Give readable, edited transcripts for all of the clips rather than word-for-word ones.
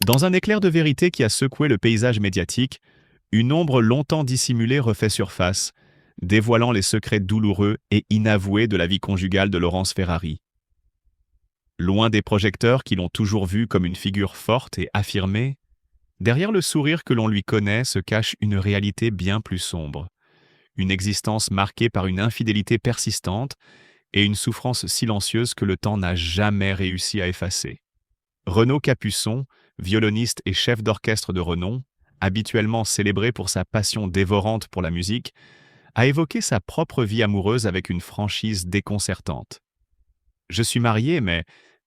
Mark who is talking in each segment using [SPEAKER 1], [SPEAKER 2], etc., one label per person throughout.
[SPEAKER 1] Dans un éclair de vérité qui a secoué le paysage médiatique, une ombre longtemps dissimulée refait surface, dévoilant les secrets douloureux et inavoués de la vie conjugale de Laurence Ferrari. Loin des projecteurs qui l'ont toujours vue comme une figure forte et affirmée, derrière le sourire que l'on lui connaît se cache une réalité bien plus sombre. Une existence marquée par une infidélité persistante et une souffrance silencieuse que le temps n'a jamais réussi à effacer. Renaud Capuçon, violoniste et chef d'orchestre de renom, habituellement célébré pour sa passion dévorante pour la musique, a évoqué sa propre vie amoureuse avec une franchise déconcertante. « Je suis marié, mais »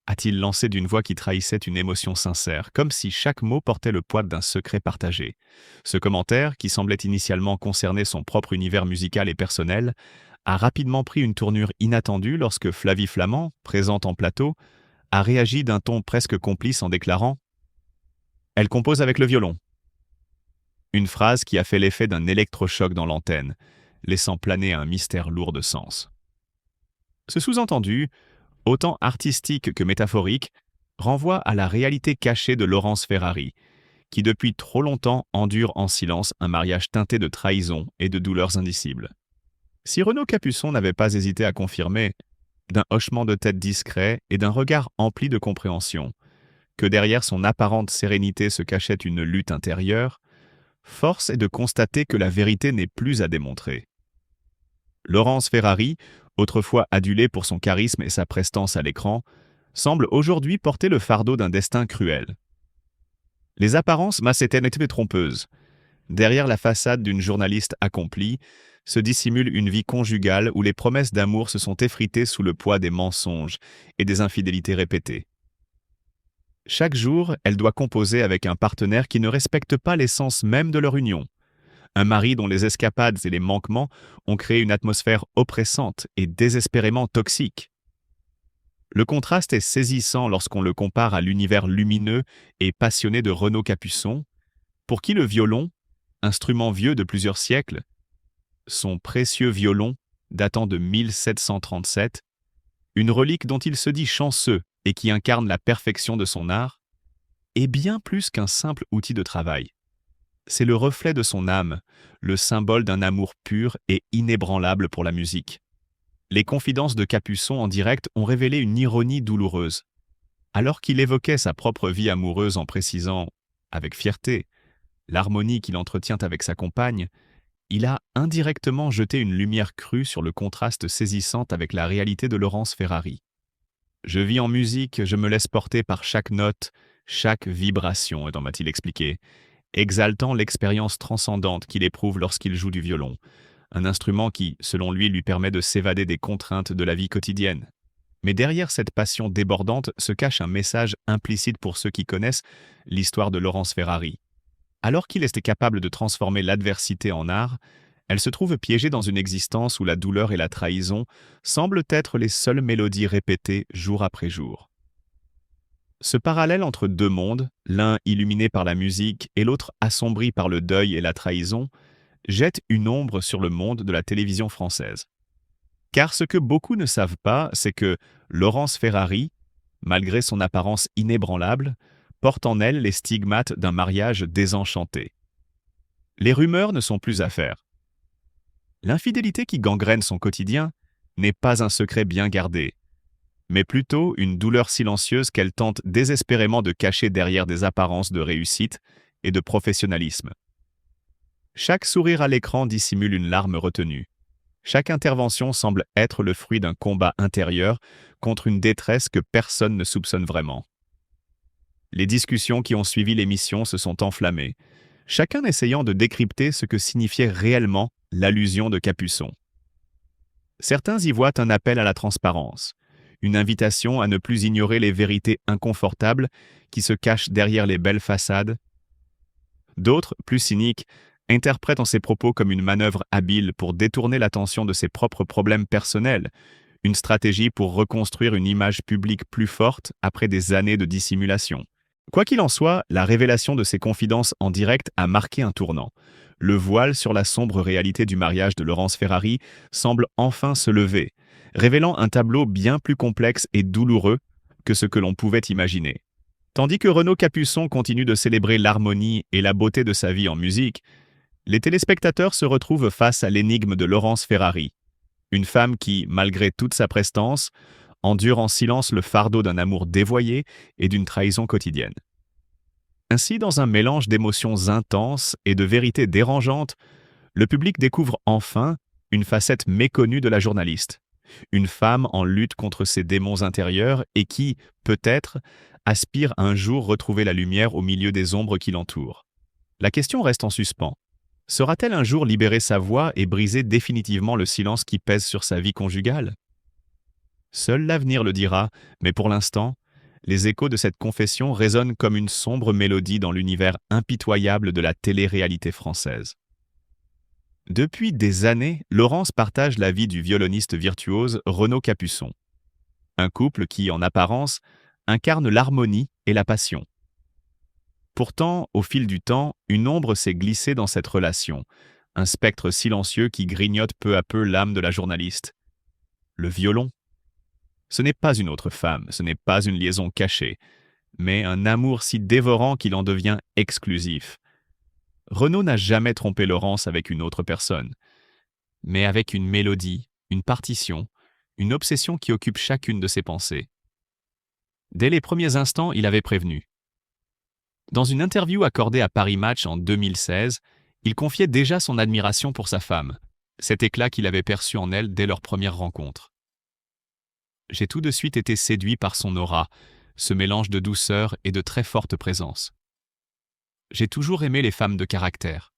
[SPEAKER 1] a-t-il lancé d'une voix qui trahissait une émotion sincère, comme si chaque mot portait le poids d'un secret partagé. Ce commentaire, qui semblait initialement concerner son propre univers musical et personnel, a rapidement pris une tournure inattendue lorsque Flavie Flament, présente en plateau, a réagi d'un ton presque complice en déclarant « Elle compose avec le violon ». Une phrase qui a fait l'effet d'un électrochoc dans l'antenne, laissant planer un mystère lourd de sens. Ce sous-entendu, autant artistique que métaphorique, renvoie à la réalité cachée de Laurence Ferrari, qui depuis trop longtemps endure en silence un mariage teinté de trahison et de douleurs indicibles. Si Renaud Capuçon n'avait pas hésité à confirmer, d'un hochement de tête discret et d'un regard empli de compréhension, que derrière son apparente sérénité se cachait une lutte intérieure, force est de constater que la vérité n'est plus à démontrer. Laurence Ferrari, autrefois adulée pour son charisme et sa prestance à l'écran, semble aujourd'hui porter le fardeau d'un destin cruel. Les apparences macétaines étaient trompeuses. Derrière la façade d'une journaliste accomplie, se dissimule une vie conjugale où les promesses d'amour se sont effritées sous le poids des mensonges et des infidélités répétées. Chaque jour, elle doit composer avec un partenaire qui ne respecte pas l'essence même de leur union. Un mari dont les escapades et les manquements ont créé une atmosphère oppressante et désespérément toxique. Le contraste est saisissant lorsqu'on le compare à l'univers lumineux et passionné de Renaud Capuçon, pour qui le violon, instrument vieux de plusieurs siècles, son précieux violon datant de 1737, une relique dont il se dit chanceux et qui incarne la perfection de son art, est bien plus qu'un simple outil de travail. C'est le reflet de son âme, le symbole d'un amour pur et inébranlable pour la musique. Les confidences de Capuçon en direct ont révélé une ironie douloureuse. Alors qu'il évoquait sa propre vie amoureuse en précisant, avec fierté, l'harmonie qu'il entretient avec sa compagne, il a indirectement jeté une lumière crue sur le contraste saisissant avec la réalité de Laurence Ferrari. « Je vis en musique, je me laisse porter par chaque note, chaque vibration », m'a-t-il expliqué, exaltant l'expérience transcendante qu'il éprouve lorsqu'il joue du violon, un instrument qui, selon lui permet de s'évader des contraintes de la vie quotidienne. Mais derrière cette passion débordante se cache un message implicite pour ceux qui connaissent l'histoire de Laurence Ferrari. Alors qu'il était capable de transformer l'adversité en art, elle se trouve piégée dans une existence où la douleur et la trahison semblent être les seules mélodies répétées jour après jour. Ce parallèle entre deux mondes, l'un illuminé par la musique et l'autre assombri par le deuil et la trahison, jette une ombre sur le monde de la télévision française. Car ce que beaucoup ne savent pas, c'est que Laurence Ferrari, malgré son apparence inébranlable, porte en elle les stigmates d'un mariage désenchanté. Les rumeurs ne sont plus à faire. L'infidélité qui gangrène son quotidien n'est pas un secret bien gardé, mais plutôt une douleur silencieuse qu'elle tente désespérément de cacher derrière des apparences de réussite et de professionnalisme. Chaque sourire à l'écran dissimule une larme retenue. Chaque intervention semble être le fruit d'un combat intérieur contre une détresse que personne ne soupçonne vraiment. Les discussions qui ont suivi l'émission se sont enflammées, chacun essayant de décrypter ce que signifiait réellement l'allusion de Capuçon. Certains y voient un appel à la transparence, une invitation à ne plus ignorer les vérités inconfortables qui se cachent derrière les belles façades. D'autres, plus cyniques, interprètent ses propos comme une manœuvre habile pour détourner l'attention de ses propres problèmes personnels, une stratégie pour reconstruire une image publique plus forte après des années de dissimulation. Quoi qu'il en soit, la révélation de ces confidences en direct a marqué un tournant. Le voile sur la sombre réalité du mariage de Laurence Ferrari semble enfin se lever, révélant un tableau bien plus complexe et douloureux que ce que l'on pouvait imaginer. Tandis que Renaud Capuçon continue de célébrer l'harmonie et la beauté de sa vie en musique, les téléspectateurs se retrouvent face à l'énigme de Laurence Ferrari, une femme qui, malgré toute sa prestance, endure en silence le fardeau d'un amour dévoyé et d'une trahison quotidienne. Ainsi, dans un mélange d'émotions intenses et de vérités dérangeantes, le public découvre enfin une facette méconnue de la journaliste, une femme en lutte contre ses démons intérieurs et qui, peut-être, aspire à un jour retrouver la lumière au milieu des ombres qui l'entourent. La question reste en suspens. Saura-t-elle un jour libérer sa voix et briser définitivement le silence qui pèse sur sa vie conjugale? Seul l'avenir le dira, mais pour l'instant, les échos de cette confession résonnent comme une sombre mélodie dans l'univers impitoyable de la télé-réalité française. Depuis des années, Laurence partage la vie du violoniste virtuose Renaud Capuçon. Un couple qui, en apparence, incarne l'harmonie et la passion. Pourtant, au fil du temps, une ombre s'est glissée dans cette relation, un spectre silencieux qui grignote peu à peu l'âme de la journaliste. Le violon. Ce n'est pas une autre femme, ce n'est pas une liaison cachée, mais un amour si dévorant qu'il en devient exclusif. Renaud n'a jamais trompé Laurence avec une autre personne, mais avec une mélodie, une partition, une obsession qui occupe chacune de ses pensées. Dès les premiers instants, il avait prévenu. Dans une interview accordée à Paris Match en 2016, il confiait déjà son admiration pour sa femme, cet éclat qu'il avait perçu en elle dès leur première rencontre. J'ai tout de suite été séduit par son aura, ce mélange de douceur et de très forte présence. J'ai toujours aimé les femmes de caractère.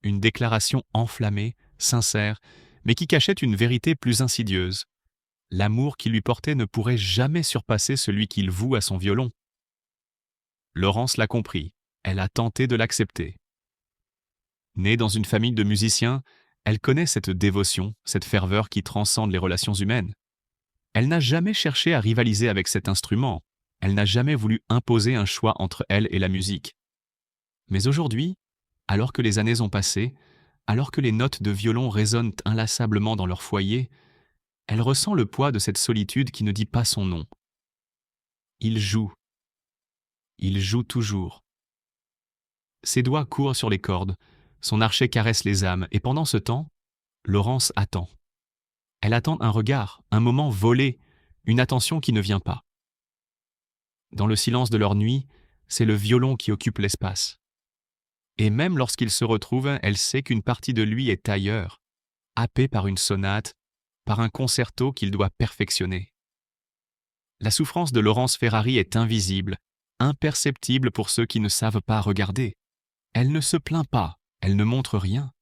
[SPEAKER 1] Une déclaration enflammée, sincère, mais qui cachait une vérité plus insidieuse. L'amour qu'il lui portait ne pourrait jamais surpasser celui qu'il voue à son violon. Laurence l'a compris, elle a tenté de l'accepter. Née dans une famille de musiciens, elle connaît cette dévotion, cette ferveur qui transcende les relations humaines. Elle n'a jamais cherché à rivaliser avec cet instrument, elle n'a jamais voulu imposer un choix entre elle et la musique. Mais aujourd'hui, alors que les années ont passé, alors que les notes de violon résonnent inlassablement dans leur foyer, elle ressent le poids de cette solitude qui ne dit pas son nom. Il joue toujours. Ses doigts courent sur les cordes, son archet caresse les âmes, et pendant ce temps, Laurence attend. Elle attend un regard, un moment volé, une attention qui ne vient pas. Dans le silence de leur nuit, c'est le violon qui occupe l'espace. Et même lorsqu'ils se retrouvent, elle sait qu'une partie de lui est ailleurs, happée par une sonate, par un concerto qu'il doit perfectionner. La souffrance de Laurence Ferrari est invisible, imperceptible pour ceux qui ne savent pas regarder. Elle ne se plaint pas, elle ne montre rien.